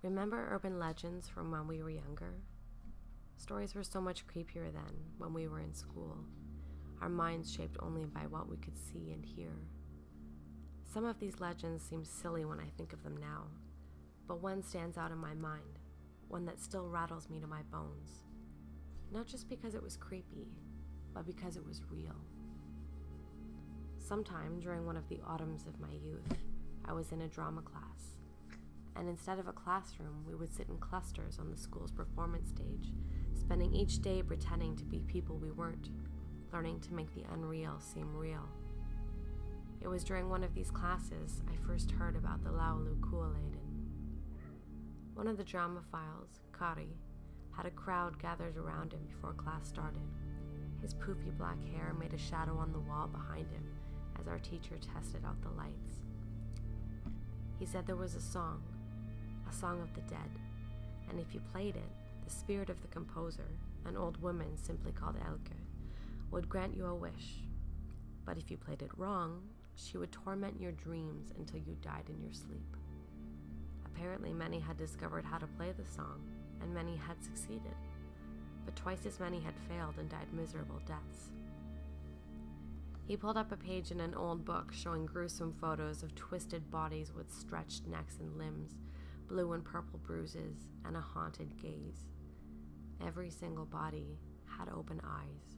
Remember urban legends from when we were younger? Stories were so much creepier then, when we were in school, our minds shaped only by what we could see and hear. Some of these legends seem silly when I think of them now, but one stands out in my mind, one that still rattles me to my bones. Not just because it was creepy, but because it was real. Sometime during one of the autumns of my youth, I was in a drama class, and instead of a classroom, we would sit in clusters on the school's performance stage, spending each day pretending to be people we weren't, learning to make the unreal seem real. It was during one of these classes I first heard about the Laulu Kualaden. One of the dramaphiles, Kari, had a crowd gathered around him before class started. His poofy black hair made a shadow on the wall behind him as our teacher tested out the lights. He said there was a song of the dead, and if you played it, the spirit of the composer, an old woman simply called Elke, would grant you a wish. But if you played it wrong, she would torment your dreams until you died in your sleep. Apparently many had discovered how to play the song, and many had succeeded, but twice as many had failed and died miserable deaths. He pulled up a page in an old book showing gruesome photos of twisted bodies with stretched necks and limbs, blue and purple bruises, and a haunted gaze. Every single body had open eyes.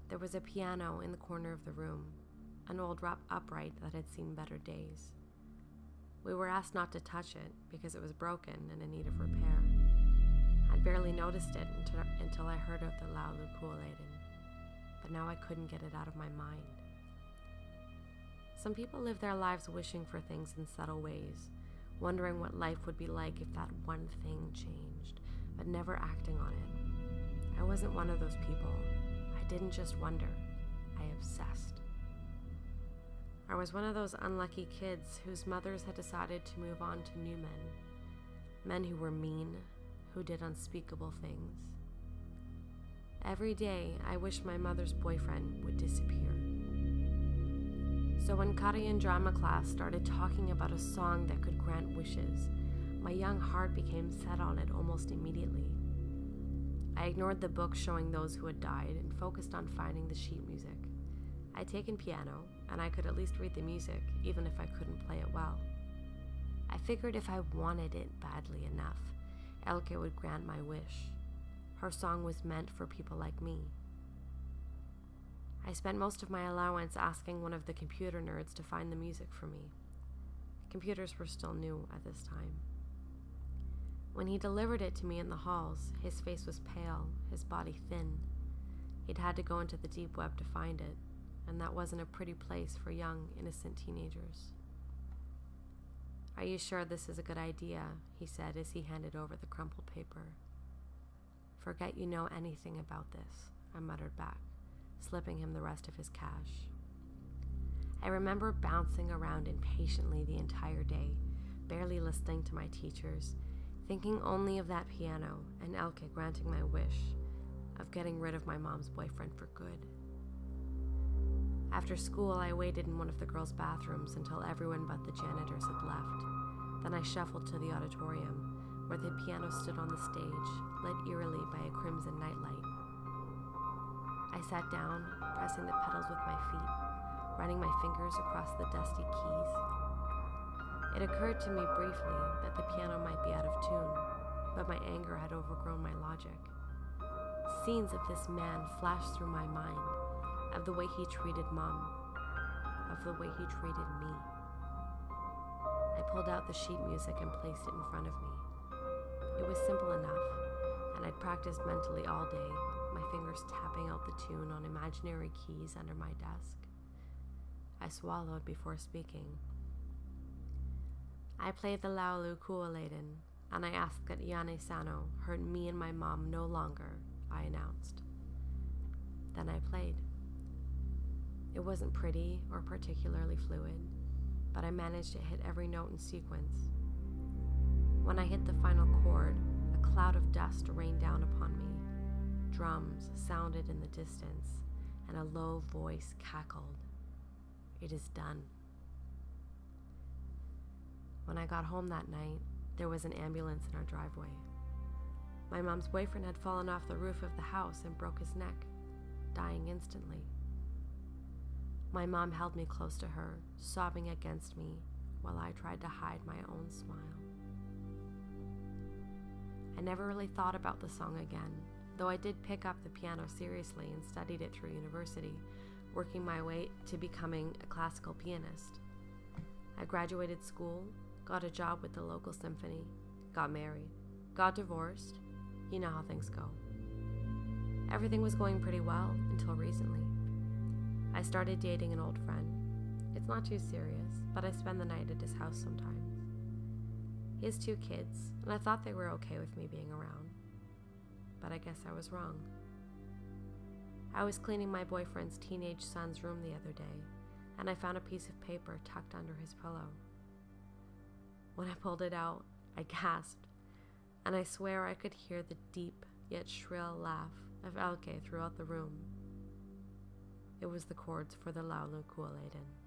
There was a piano in the corner of the room, an old upright that had seen better days. We were asked not to touch it because it was broken and in need of repair. I'd barely noticed it until I heard of the Laulu Kualaden, but now I couldn't get it out of my mind. Some people live their lives wishing for things in subtle ways, wondering what life would be like if that one thing changed, but never acting on it. I wasn't one of those people. I didn't just wonder, I obsessed. I was one of those unlucky kids whose mothers had decided to move on to new men who were mean, who did unspeakable things. Every day, I wished my mother's boyfriend would disappear. So when Kari in drama class started talking about a song that could grant wishes, my young heart became set on it almost immediately. I ignored the book showing those who had died and focused on finding the sheet music. I'd taken piano, and I could at least read the music, even if I couldn't play it well. I figured if I wanted it badly enough, Elke would grant my wish. Her song was meant for people like me. I spent most of my allowance asking one of the computer nerds to find the music for me. Computers were still new at this time. When he delivered it to me in the halls, his face was pale, his body thin. He'd had to go into the deep web to find it, and that wasn't a pretty place for young, innocent teenagers. "Are you sure this is a good idea?" he said as he handed over the crumpled paper. "Forget you know anything about this," I muttered back, slipping him the rest of his cash. I remember bouncing around impatiently the entire day, barely listening to my teachers, thinking only of that piano and Elke granting my wish of getting rid of my mom's boyfriend for good. After school, I waited in one of the girls' bathrooms until everyone but the janitors had left. Then I shuffled to the auditorium, where the piano stood on the stage, lit eerily by a crimson nightlight. I sat down, pressing the pedals with my feet, running my fingers across the dusty keys. It occurred to me briefly that the piano might be out of tune, but my anger had overgrown my logic. Scenes of this man flashed through my mind, of the way he treated Mom, of the way he treated me. I pulled out the sheet music and placed it in front of me. It was simple enough, and I'd practiced mentally all day, my fingers tapping out the tune on imaginary keys under my desk. I swallowed before speaking. I played the Laulu Kualaden, and I asked that Iane Sano hurt me and my mom no longer, I announced. Then I played. It wasn't pretty or particularly fluid, but I managed to hit every note in sequence. When I hit the final chord, a cloud of dust rained down upon me. Drums sounded in the distance, and a low voice cackled. "It is done." When I got home that night, There was an ambulance in our driveway. My mom's boyfriend had fallen off the roof of the house and broke his neck, dying instantly. My mom held me close to her, sobbing against me while I tried to hide my own smile. I never really thought about the song again, though I did pick up the piano seriously and studied it through university, working my way to becoming a classical pianist. I graduated school, got a job with the local symphony, got married, got divorced. You know how things go. Everything was going pretty well until recently. I started dating an old friend. It's not too serious, but I spend the night at his house sometimes. He has 2 kids, and I thought they were okay with me being around. But I guess I was wrong. I was cleaning my boyfriend's teenage son's room the other day, and I found a piece of paper tucked under his pillow. When I pulled it out, I gasped, and I swear I could hear the deep yet shrill laugh of Elke throughout the room. It was the chords for the Laulu Kualaden.